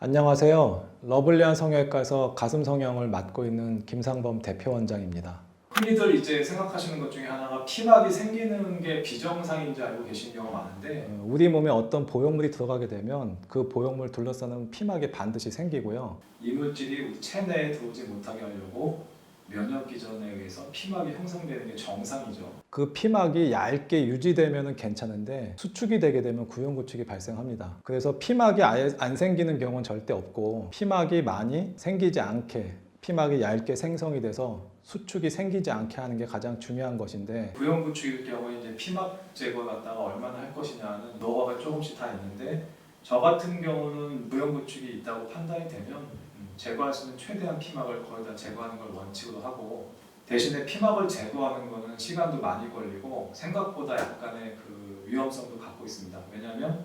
안녕하세요. 러블리한 성형외과에서 가슴 성형을 맡고 있는 김상범 대표원장입니다. 흔히들 이제 생각하시는 것 중에 하나가 피막이 생기는 게 비정상인지 알고 계신 경우가 많은데 우리 몸에 어떤 보형물이 들어가게 되면 그 보형물 둘러싸는 피막이 반드시 생기고요. 이물질이 우리 체내에 들어오지 못하게 하려고 면역 기전에 의해서 피막이 형성되는 게 정상이죠. 그 피막이 얇게 유지되면 괜찮은데 수축이 되게 되면 구형구축이 발생합니다. 그래서 피막이 아예 안 생기는 경우는 절대 없고, 피막이 많이 생기지 않게, 피막이 얇게 생성이 돼서 수축이 생기지 않게 하는 게 가장 중요한 것인데, 구형구축일 경우에 이제 피막 제거 갖다가 얼마나 할 것이냐는 노하우가 조금씩 다 있는데, 저 같은 경우는 구형구축이 있다고 판단이 되면 제거할 수 있는 최대한 피막을 거의 다 제거하는 걸 원칙으로 하고, 대신에 피막을 제거하는 거는 시간도 많이 걸리고 생각보다 약간의 그 위험성도 갖고 있습니다. 왜냐하면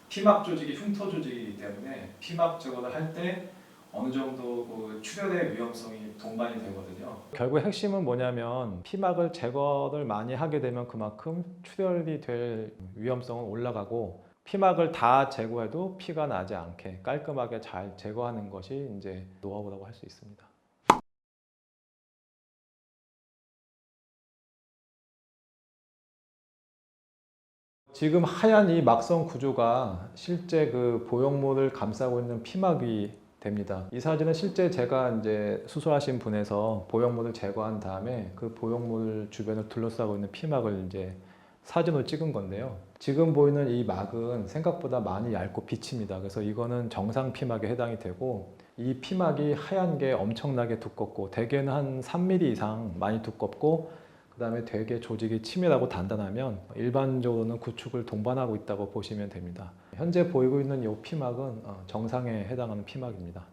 피막 조직이 흉터 조직이기 때문에 피막 제거를 할 때 어느 정도 그 출혈의 위험성이 동반이 되거든요. 결국 핵심은 뭐냐면, 피막을 제거를 많이 하게 되면 그만큼 출혈이 될 위험성은 올라가고, 피막을 다 제거해도 피가 나지 않게 깔끔하게 잘 제거하는 것이 이제 노하우라고 할 수 있습니다. 지금 하얀 이 막성 구조가 실제 그 보형물을 감싸고 있는 피막이 됩니다. 이 사진은 실제 제가 이제 수술하신 분에서 보형물을 제거한 다음에 그 보형물 주변을 둘러싸고 있는 피막을 이제 사진으로 찍은 건데요. 지금 보이는 이 막은 생각보다 많이 얇고 비칩니다. 그래서 이거는 정상 피막에 해당이 되고, 이 피막이 하얀 게 엄청나게 두껍고, 대개는 한 3mm 이상 많이 두껍고, 그 다음에 되게 조직이 치밀하고 단단하면 일반적으로는 구축을 동반하고 있다고 보시면 됩니다. 현재 보이고 있는 이 피막은 정상에 해당하는 피막입니다.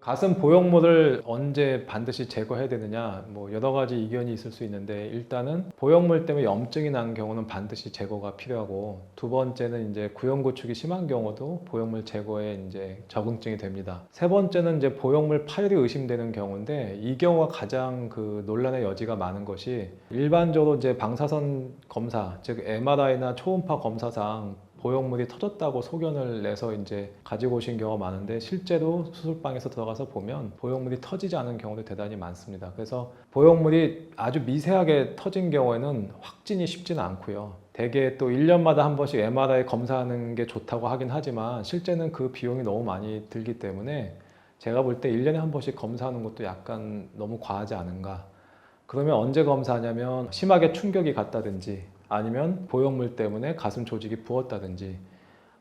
가슴 보형물을 언제 반드시 제거해야 되느냐, 여러 가지 의견이 있을 수 있는데, 일단은 보형물 때문에 염증이 난 경우는 반드시 제거가 필요하고, 두 번째는 이제 구형구축이 심한 경우도 보형물 제거에 이제 적응증이 됩니다. 세 번째는 이제 보형물 파열이 의심되는 경우인데, 이 경우가 가장 그 논란의 여지가 많은 것이, 일반적으로 이제 방사선 검사, 즉 MRI나 초음파 검사상 보형물이 터졌다고 소견을 내서 이제 가지고 오신 경우가 많은데, 실제로 수술방에서 들어가서 보면 보형물이 터지지 않은 경우도 대단히 많습니다. 그래서 보형물이 아주 미세하게 터진 경우에는 확진이 쉽지는 않고요. 대개 또 1년마다 한 번씩 MRI 검사하는 게 좋다고 하긴 하지만, 실제는 그 비용이 너무 많이 들기 때문에 제가 볼 때 1년에 한 번씩 검사하는 것도 약간 너무 과하지 않은가. 그러면 언제 검사하냐면, 심하게 충격이 갔다든지, 아니면 보형물 때문에 가슴 조직이 부었다든지,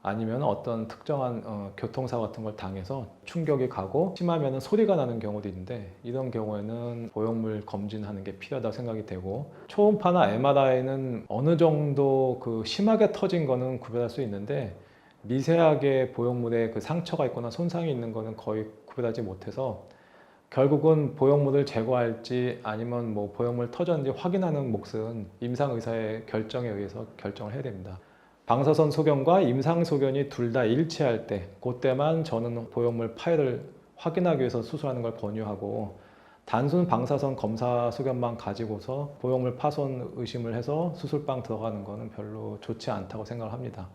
아니면 어떤 특정한 교통사고 같은 걸 당해서 충격이 가고 심하면 소리가 나는 경우도 있는데, 이런 경우에는 보형물 검진하는 게 필요하다고 생각이 되고, 초음파나 MRI는 어느 정도 그 심하게 터진 거는 구별할 수 있는데, 미세하게 보형물에 그 상처가 있거나 손상이 있는 거는 거의 구별하지 못해서, 결국은 보형물을 제거할지 아니면 보형물 터졌는지 확인하는 몫은 임상의사의 결정에 의해서 결정을 해야 됩니다. 방사선 소견과 임상 소견이 둘 다 일치할 때, 그때만 저는 보형물 파열을 확인하기 위해서 수술하는 걸 권유하고, 단순 방사선 검사 소견만 가지고서 보형물 파손 의심을 해서 수술방 들어가는 거는 별로 좋지 않다고 생각을 합니다.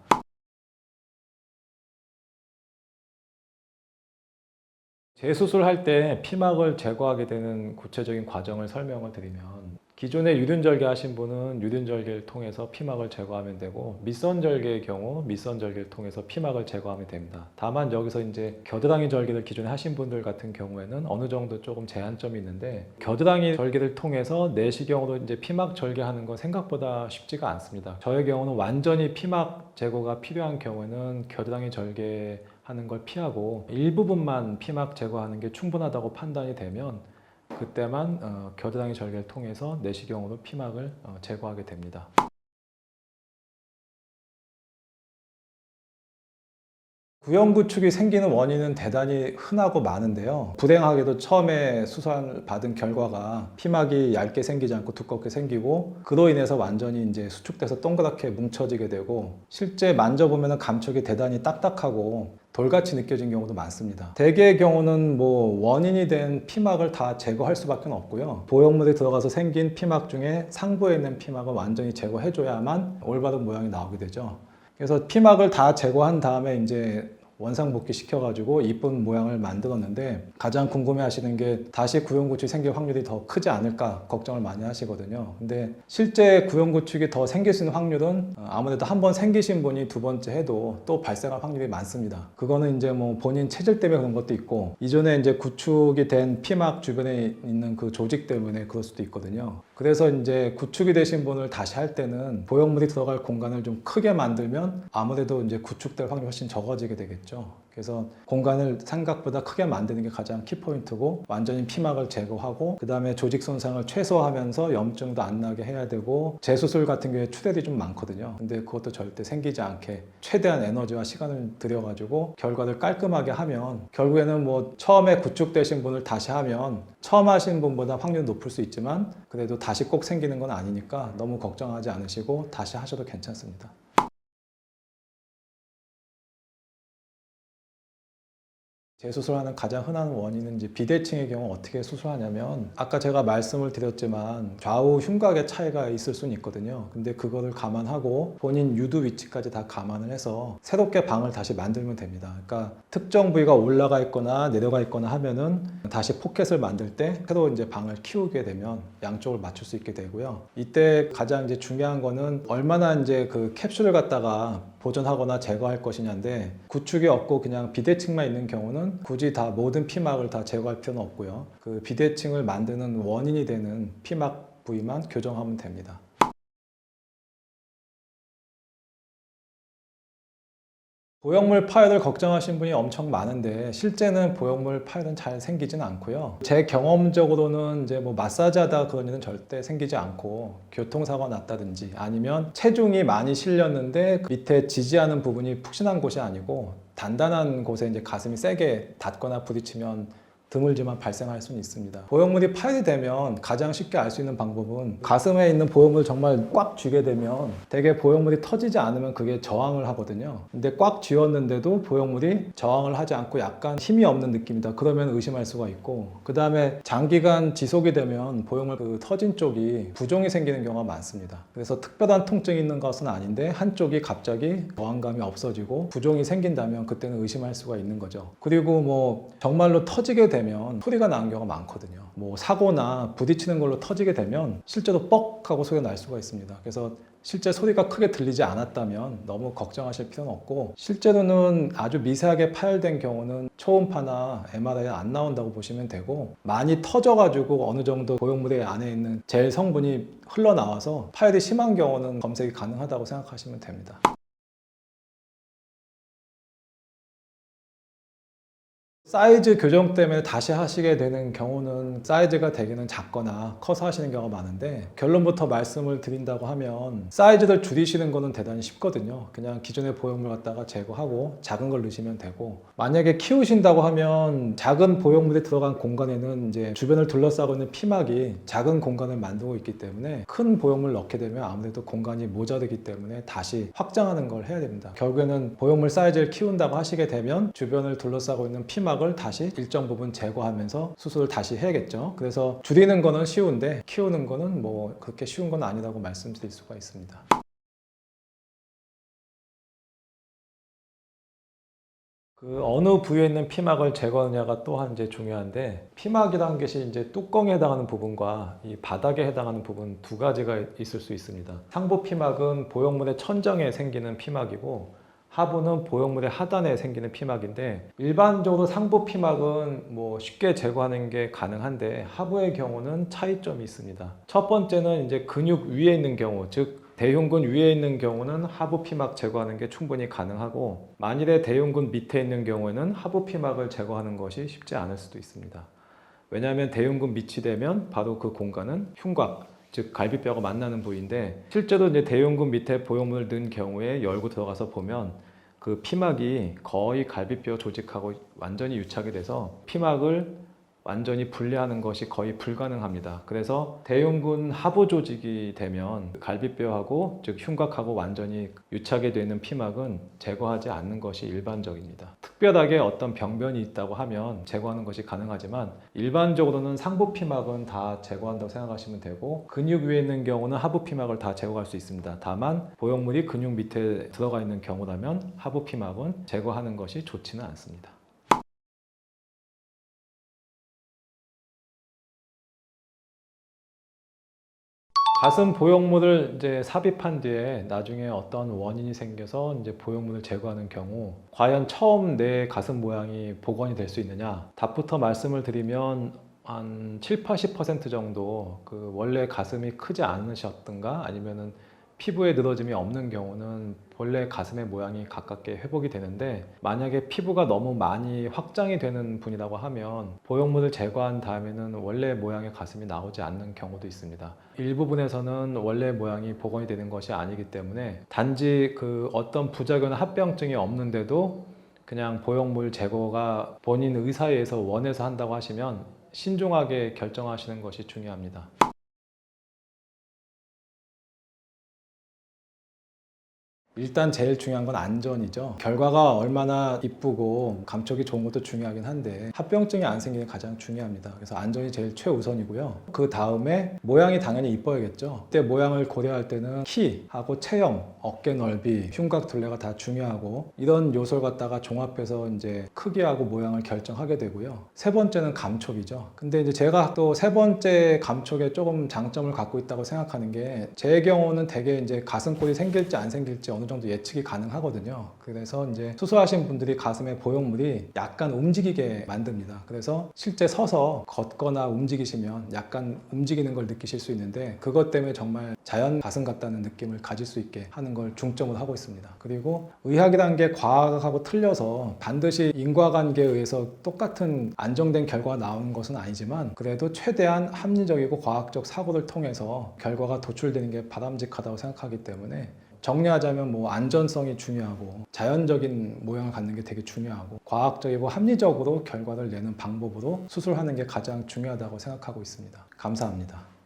재수술할 때 피막을 제거하게 되는 구체적인 과정을 설명을 드리면, 기존에 유륜절개 하신 분은 유륜절개를 통해서 피막을 제거하면 되고, 밑선절개의 경우 밑선절개를 통해서 피막을 제거하면 됩니다. 다만 여기서 이제 겨드랑이 절개를 기존에 하신 분들 같은 경우에는 어느 정도 조금 제한점이 있는데, 겨드랑이 절개를 통해서 내시경으로 이제 피막 절개하는 건 생각보다 쉽지가 않습니다. 저의 경우는 완전히 피막 제거가 필요한 경우에는 겨드랑이 절개 하는 걸 피하고 일부분만 피막 제거하는 게 충분하다고 판단이 되면, 그때만 겨드랑이 절개를 통해서 내시경으로 피막을 제거하게 됩니다. 구형구축이 생기는 원인은 대단히 흔하고 많은데요. 불행하게도 처음에 수술을 받은 결과가 피막이 얇게 생기지 않고 두껍게 생기고, 그로 인해서 완전히 이제 수축돼서 동그랗게 뭉쳐지게 되고, 실제 만져보면 감촉이 대단히 딱딱하고 돌같이 느껴진 경우도 많습니다. 대개의 경우는 뭐 원인이 된 피막을 다 제거할 수밖에 없고요. 보형물이 들어가서 생긴 피막 중에 상부에 있는 피막을 완전히 제거해줘야만 올바른 모양이 나오게 되죠. 그래서 피막을 다 제거한 다음에 이제 원상복귀 시켜가지고 이쁜 모양을 만들었는데 가장 궁금해하시는 게 다시 구형구축이 생길 확률이 더 크지 않을까 걱정을 많이 하시거든요. 근데 실제 구형구축이 더 생길 수 있는 확률은 아무래도 한 번 생기신 분이 두 번째 해도 또 발생할 확률이 많습니다. 그거는 이제 뭐 본인 체질 때문에 그런 것도 있고 이전에 이제 구축이 된 피막 주변에 있는 그 조직 때문에 그럴 수도 있거든요. 그래서 이제 구축이 되신 분을 다시 할 때는 보형물이 들어갈 공간을 좀 크게 만들면 아무래도 이제 구축될 확률이 훨씬 적어지게 되겠죠. 그래서 공간을 생각보다 크게 만드는 게 가장 키포인트고 완전히 피막을 제거하고 그 다음에 조직 손상을 최소화하면서 염증도 안 나게 해야 되고 재수술 같은 경우에 출혈이 좀 많거든요. 근데 그것도 절대 생기지 않게 최대한 에너지와 시간을 들여가지고 결과를 깔끔하게 하면 결국에는 뭐 처음에 구축되신 분을 다시 하면 처음 하신 분보다 확률이 높을 수 있지만 그래도 다시 꼭 생기는 건 아니니까 너무 걱정하지 않으시고 다시 하셔도 괜찮습니다. 재수술하는 가장 흔한 원인은 이제 비대칭의 경우 어떻게 수술하냐면 아까 제가 말씀을 드렸지만 좌우 흉곽의 차이가 있을 수는 있거든요. 근데 그거를 감안하고 본인 유두 위치까지 다 감안을 해서 새롭게 방을 다시 만들면 됩니다. 그러니까 특정 부위가 올라가 있거나 내려가 있거나 하면은 다시 포켓을 만들 때 새로 이제 방을 키우게 되면 양쪽을 맞출 수 있게 되고요. 이때 가장 이제 중요한 거는 얼마나 이제 그 캡슐을 갖다가 보존하거나 제거할 것이냐인데 구축이 없고 그냥 비대칭만 있는 경우는 굳이 다 모든 피막을 다 제거할 필요는 없고요. 그 비대칭을 만드는 원인이 되는 피막 부위만 교정하면 됩니다. 보형물 파열을 걱정하신 분이 엄청 많은데 실제는 보형물 파열은 잘 생기진 않고요. 제 경험적으로는 이제 뭐 마사지 하다가 그런 일은 절대 생기지 않고 교통사고가 났다든지 아니면 체중이 많이 실렸는데 그 밑에 지지하는 부분이 푹신한 곳이 아니고 단단한 곳에 이제 가슴이 세게 닿거나 부딪히면 드물지만 발생할 수는 있습니다. 보형물이 파열이 되면 가장 쉽게 알 수 있는 방법은 가슴에 있는 보형물을 정말 꽉 쥐게 되면 대개 보형물이 터지지 않으면 그게 저항을 하거든요. 근데 꽉 쥐었는데도 보형물이 저항을 하지 않고 약간 힘이 없는 느낌이다. 그러면 의심할 수가 있고 그 다음에 장기간 지속이 되면 보형물 그 터진 쪽이 부종이 생기는 경우가 많습니다. 그래서 특별한 통증이 있는 것은 아닌데 한쪽이 갑자기 저항감이 없어지고 부종이 생긴다면 그때는 의심할 수가 있는 거죠. 그리고 뭐 정말로 터지게 되면 소리가 나는 경우가 많거든요. 뭐 사고나 부딪히는 걸로 터지게 되면 실제로 뻑 하고 소리가 날 수가 있습니다. 그래서 실제 소리가 크게 들리지 않았다면 너무 걱정하실 필요는 없고 실제로는 아주 미세하게 파열된 경우는 초음파나 MRI는 안 나온다고 보시면 되고 많이 터져가지고 어느 정도 보형물의 안에 있는 젤 성분이 흘러나와서 파열이 심한 경우는 검색이 가능하다고 생각하시면 됩니다. 사이즈 교정 때문에 다시 하시게 되는 경우는 사이즈가 되기는 작거나 커서 하시는 경우가 많은데 결론부터 말씀을 드린다고 하면 사이즈를 줄이시는 거는 대단히 쉽거든요. 그냥 기존의 보형물 갖다가 제거하고 작은 걸 넣으시면 되고 만약에 키우신다고 하면 작은 보형물이 들어간 공간에는 이제 주변을 둘러싸고 있는 피막이 작은 공간을 만들고 있기 때문에 큰 보형물 넣게 되면 아무래도 공간이 모자르기 때문에 다시 확장하는 걸 해야 됩니다. 결국에는 보형물 사이즈를 키운다고 하시게 되면 주변을 둘러싸고 있는 피막 을 다시 일정 부분 제거하면서 수술을 다시 해야겠죠. 그래서 줄이는 거는 쉬운데 키우는 거는 뭐 그렇게 쉬운 건 아니라고 말씀드릴 수가 있습니다. 그 어느 부위에 있는 피막을 제거하느냐가 또한 이제 중요한데 피막이라는 것이 이제 뚜껑에 해당하는 부분과 이 바닥에 해당하는 부분 두 가지가 있을 수 있습니다. 상부 피막은 보형물의 천정에 생기는 피막이고 하부는 보형물의 하단에 생기는 피막인데 일반적으로 상부 피막은 뭐 쉽게 제거하는 게 가능한데 하부의 경우는 차이점이 있습니다. 첫 번째는 이제 근육 위에 있는 경우, 즉 대흉근 위에 있는 경우는 하부 피막 제거하는 게 충분히 가능하고 만일에 대흉근 밑에 있는 경우에는 하부 피막을 제거하는 것이 쉽지 않을 수도 있습니다. 왜냐하면 대흉근 밑이 되면 바로 그 공간은 흉곽, 즉 갈비뼈가 만나는 부위인데 실제로 이제 대흉근 밑에 보형물을 넣은 경우에 열고 들어가서 보면 그 피막이 거의 갈비뼈 조직하고 완전히 유착이 돼서 피막을 완전히 분리하는 것이 거의 불가능합니다. 그래서 대흉근 하부 조직이 되면 갈비뼈하고 즉 흉곽하고 완전히 유착이 되는 피막은 제거하지 않는 것이 일반적입니다. 특별하게 어떤 병변이 있다고 하면 제거하는 것이 가능하지만 일반적으로는 상부 피막은 다 제거한다고 생각하시면 되고 근육 위에 있는 경우는 하부 피막을 다 제거할 수 있습니다. 다만 보형물이 근육 밑에 들어가 있는 경우라면 하부 피막은 제거하는 것이 좋지는 않습니다. 가슴 보형물을 이제 삽입한 뒤에 나중에 어떤 원인이 생겨서 이제 보형물을 제거하는 경우 과연 처음 내 가슴 모양이 복원이 될 수 있느냐? 답부터 말씀을 드리면 한 7, 80% 정도 그 원래 가슴이 크지 않으셨던가 아니면은 피부에 늘어짐이 없는 경우는 본래 가슴의 모양이 가깝게 회복이 되는데 만약에 피부가 너무 많이 확장이 되는 분이라고 하면 보형물을 제거한 다음에는 원래 모양의 가슴이 나오지 않는 경우도 있습니다. 일부분에서는 원래 모양이 복원이 되는 것이 아니기 때문에 단지 그 어떤 부작용, 합병증이 없는데도 그냥 보형물 제거가 본인 의사에 의해서 원해서 한다고 하시면 신중하게 결정하시는 것이 중요합니다. 일단 제일 중요한 건 안전이죠. 결과가 얼마나 이쁘고 감촉이 좋은 것도 중요하긴 한데 합병증이 안 생기는 게 가장 중요합니다. 그래서 안전이 제일 최우선이고요. 그 다음에 모양이 당연히 이뻐야겠죠. 그때 모양을 고려할 때는 키하고 체형, 어깨 넓이, 흉곽 둘레가 다 중요하고 이런 요소를 갖다가 종합해서 이제 크기하고 모양을 결정하게 되고요. 세 번째는 감촉이죠. 근데 이제 제가 또 세 번째 감촉에 조금 장점을 갖고 있다고 생각하는 게 제 경우는 되게 이제 가슴골이 생길지 안 생길지 어느 정도 예측이 가능하거든요. 그래서 이제 수술하신 분들이 가슴에 보형물이 약간 움직이게 만듭니다. 그래서 실제 서서 걷거나 움직이시면 약간 움직이는 걸 느끼실 수 있는데 그것 때문에 정말 자연 가슴 같다는 느낌을 가질 수 있게 하는 걸 중점으로 하고 있습니다. 그리고 의학이라는 게 과학하고 틀려서 반드시 인과관계에 의해서 똑같은 안정된 결과가 나오는 것은 아니지만 그래도 최대한 합리적이고 과학적 사고를 통해서 결과가 도출되는 게 바람직하다고 생각하기 때문에 정리하자면 뭐 안전성이 중요하고 자연적인 모양을 갖는 게 되게 중요하고 과학적이고 합리적으로 결과를 내는 방법으로 수술하는 게 가장 중요하다고 생각하고 있습니다. 감사합니다.